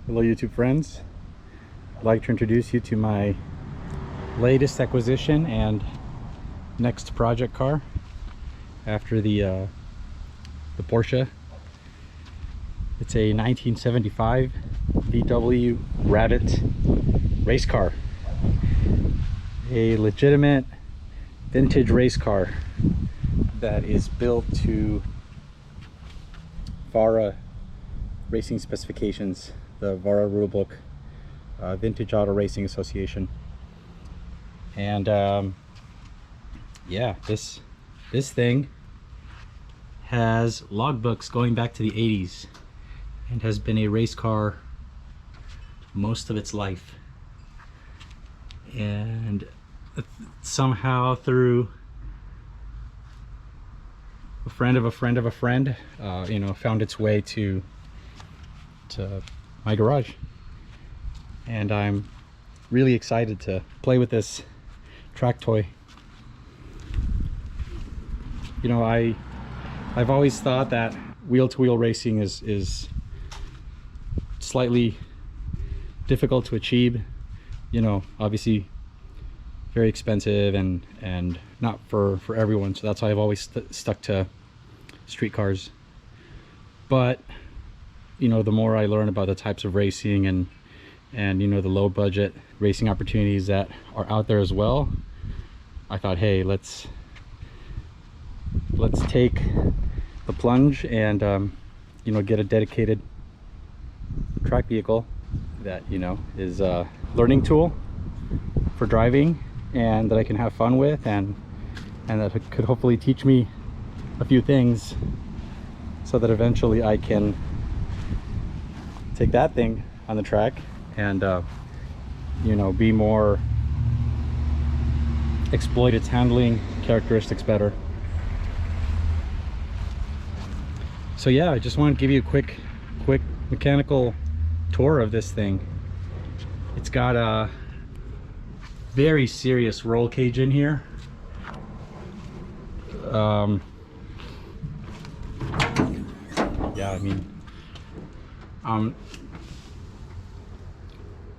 Hello YouTube friends, I'd like to introduce you to my latest acquisition and next project car after the Porsche. It's a 1975 VW Rabbit race car, a legitimate vintage race car that is built to VARA racing specifications, the VARA rulebook, Vintage Auto Racing Association. And yeah, this thing has logbooks going back to the 80s and has been a race car most of its life. And somehow through a friend of a friend of a friend, you know, found its way to my garage, and I'm really excited to play with this track toy. You know, I've always thought that wheel-to-wheel racing is slightly difficult to achieve. You know, obviously very expensive and not for everyone, so that's why I've always stuck to street cars. But you know, the more I learn about the types of racing and you know, the low budget racing opportunities that are out there as well, I thought, hey, let's take the plunge and you know, get a dedicated track vehicle that, you know, is a learning tool for driving and that I can have fun with, and that it could hopefully teach me a few things so that eventually I can take that thing on the track and you know, be more, exploit its handling characteristics better. So yeah, I just want to give you a quick mechanical tour of this thing. It's got a very serious roll cage in here. Yeah, I mean,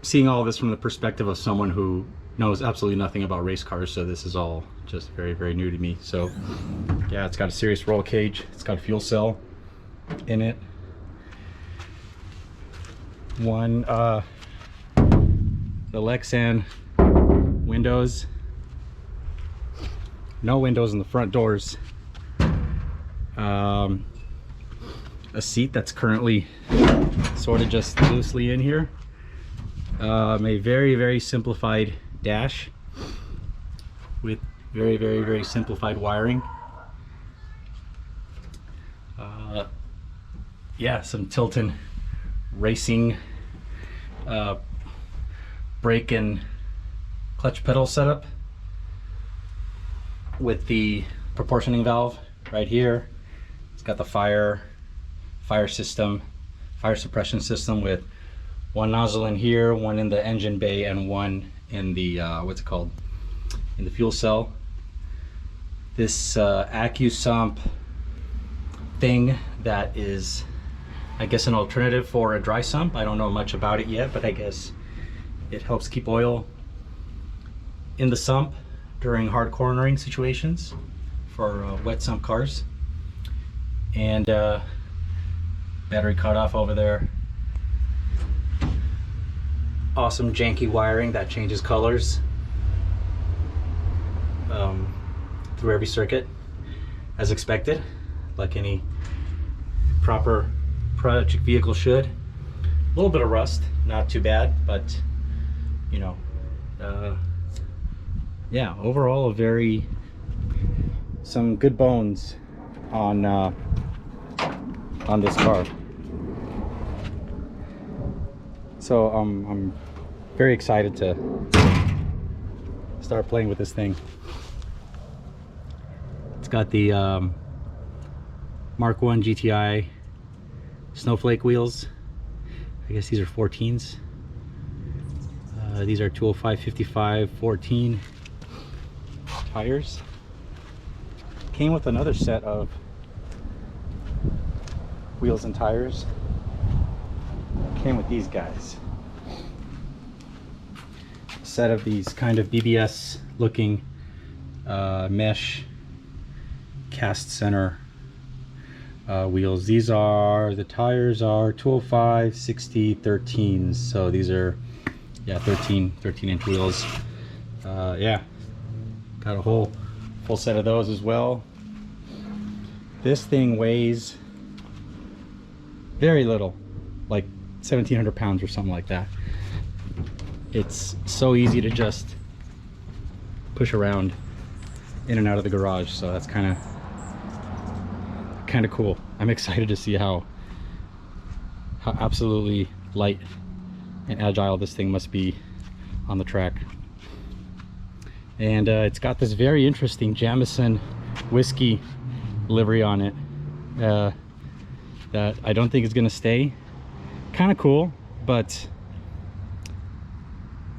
seeing all this from the perspective of someone who knows absolutely nothing about race cars, so this is all just very new to me. So yeah, it's got a serious roll cage, it's got a fuel cell in it, one the Lexan windows, no windows in the front doors, a seat that's currently sort of just loosely in here, a very simplified dash with very simplified wiring, yeah, some Tilton racing brake and clutch pedal setup with the proportioning valve right here. It's got the fire system, fire suppression system, with one nozzle in here, one in the engine bay, and one in the what's it called, in the fuel cell. This AccuSump thing that is, I guess, an alternative for a dry sump. I don't know much about it yet, but I guess it helps keep oil in the sump during hard cornering situations for wet sump cars. And battery cutoff over there. Awesome janky wiring that changes colors through every circuit, as expected, like any proper project vehicle should. A little bit of rust, not too bad, but you know, yeah, overall some good bones on this car. So I'm very excited to start playing with this thing. It's got the Mark 1 GTI snowflake wheels. I guess these are 14s. These are 205/55 14 tires. Came with another set of wheels and tires. came with these guys. A set of these kind of BBS looking mesh cast center wheels. These are, the tires are 205 60 13s, so these are, yeah, 13 inch wheels. Yeah, got a whole full set of those as well. This thing weighs very little, like 1,700 pounds or something like that. It's so easy to just push around in and out of the garage, so that's kind of cool. I'm excited to see how absolutely light and agile this thing must be on the track. And it's got this very interesting Jameson whiskey livery on it that I don't think is gonna stay. Kind of cool, but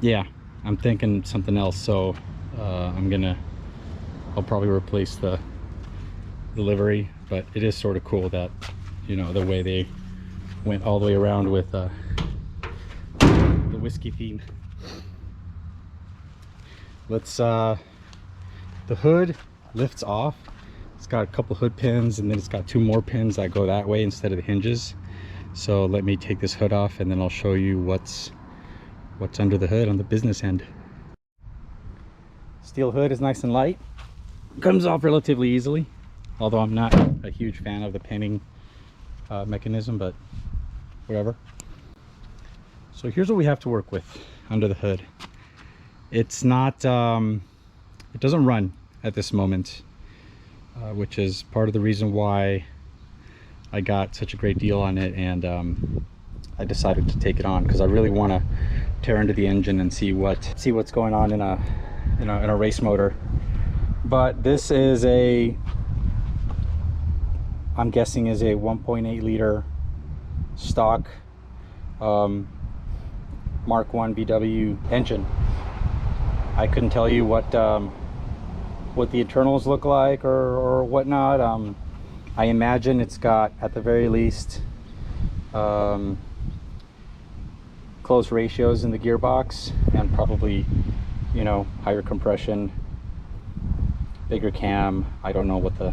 yeah, I'm thinking something else. So I'll probably replace the livery, but it is sort of cool that, you know, the way they went all the way around with the whiskey theme. Let's the hood lifts off. It's got a couple hood pins, and then it's got 2 more pins that go that way instead of the hinges. So let me take this hood off, and then I'll show you what's under the hood on the business end. Steel hood is nice and light, comes off relatively easily, although I'm not a huge fan of the pinning mechanism, but whatever. So here's what we have to work with under the hood. It's not it doesn't run at this moment, which is part of the reason why I got such a great deal on it, and I decided to take it on because I really want to tear into the engine and see what's going on in a race motor. But this is I'm guessing is a 1.8 liter stock Mark 1 VW engine. I couldn't tell you what the internals look like or whatnot. I imagine it's got, at the very least, close ratios in the gearbox, and probably, you know, higher compression, bigger cam. I don't know what the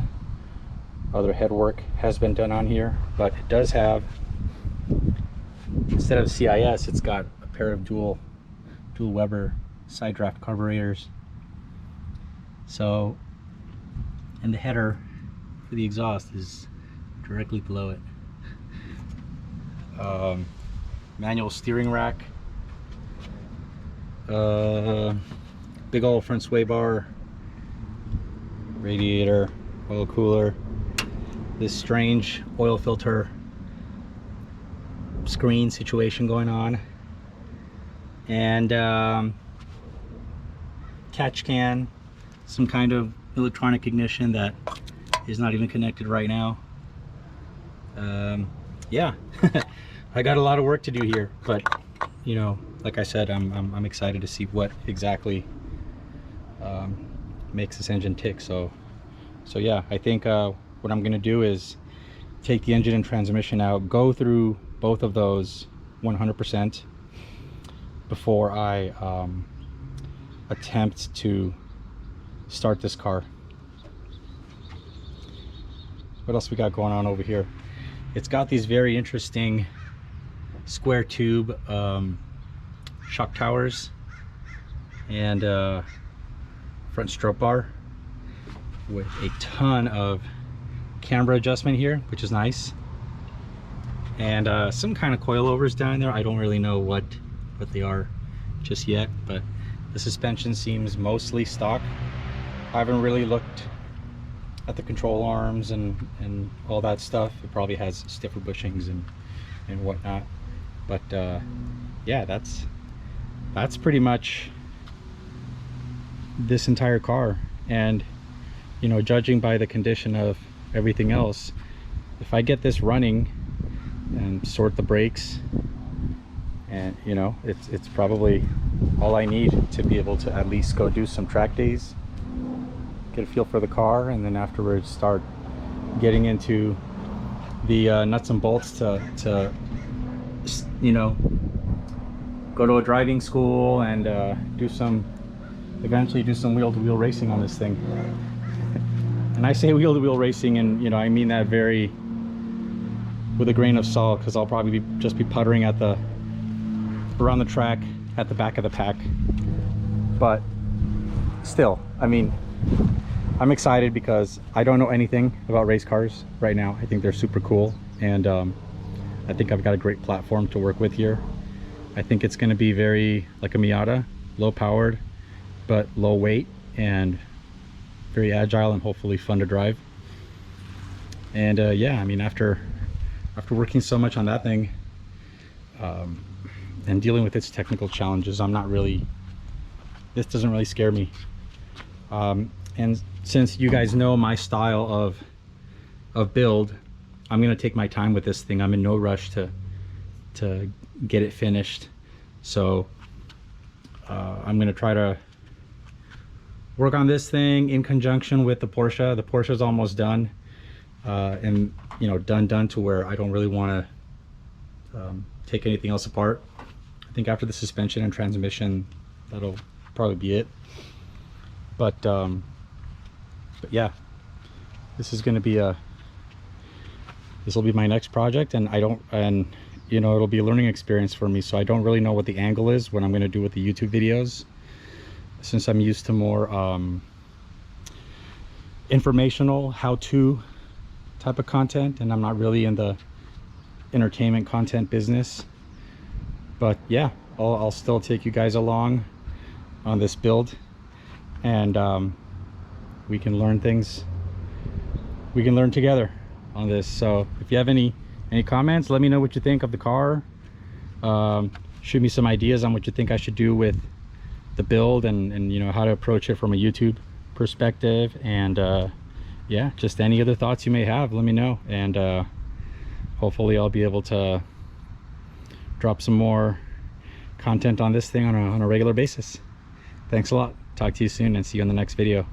other headwork has been done on here, but it does have, instead of CIS, it's got a pair of dual Weber side draft carburetors. So, and the header for the exhaust is directly below it. Manual steering rack, big old front sway bar, radiator, oil cooler, this strange oil filter screen situation going on, and catch can, some kind of electronic ignition that is not even connected right now. Yeah. I got a lot of work to do here, but, you know, like I said, I'm excited to see what exactly makes this engine tick. So yeah, I think what I'm gonna do is take the engine and transmission out, go through both of those 100% before I attempt to start this car. What else we got going on over here? It's got these very interesting square tube shock towers and front stroke bar with a ton of camber adjustment here, which is nice, and some kind of coilovers down there. I don't really know what they are just yet, but the suspension seems mostly stock. I haven't really looked at the control arms and all that stuff. It probably has stiffer bushings and whatnot, but yeah, that's pretty much this entire car. And, you know, judging by the condition of everything else, if I get this running and sort the brakes, and, you know, it's probably all I need to be able to at least go do some track days, get a feel for the car, and then afterwards start getting into the nuts and bolts to you know, go to a driving school and eventually do some wheel-to-wheel racing on this thing. And I say wheel-to-wheel racing, and you know, I mean that very with a grain of salt, because I'll probably just be puttering around the track at the back of the pack. But still, I mean, I'm excited because I don't know anything about race cars right now. I think they're super cool, and I think I've got a great platform to work with here. I think it's going to be very like a Miata, low powered but low weight, and very agile and hopefully fun to drive. And yeah, I mean, after working so much on that thing and dealing with its technical challenges, this doesn't really scare me. And since you guys know my style of build, I'm gonna take my time with this thing. I'm in no rush to get it finished. So I'm gonna try to work on this thing in conjunction with the Porsche. The Porsche's almost done, and you know, done to where I don't really want to take anything else apart. I think after the suspension and transmission, that'll probably be it. But yeah, this is going to be this will be my next project, and you know, it'll be a learning experience for me. So I don't really know what the angle is, what I'm going to do with the YouTube videos, since I'm used to more informational, how-to type of content, and I'm not really in the entertainment content business. But yeah, I'll still take you guys along on this build, and we can learn things. We can learn together on this. So if you have any comments, let me know what you think of the car. Shoot me some ideas on what you think I should do with the build, and you know, how to approach it from a YouTube perspective. And yeah, just any other thoughts you may have, let me know, and hopefully I'll be able to drop some more content on this thing on a regular basis. Thanks a lot. Talk to you soon, and see you on the next video.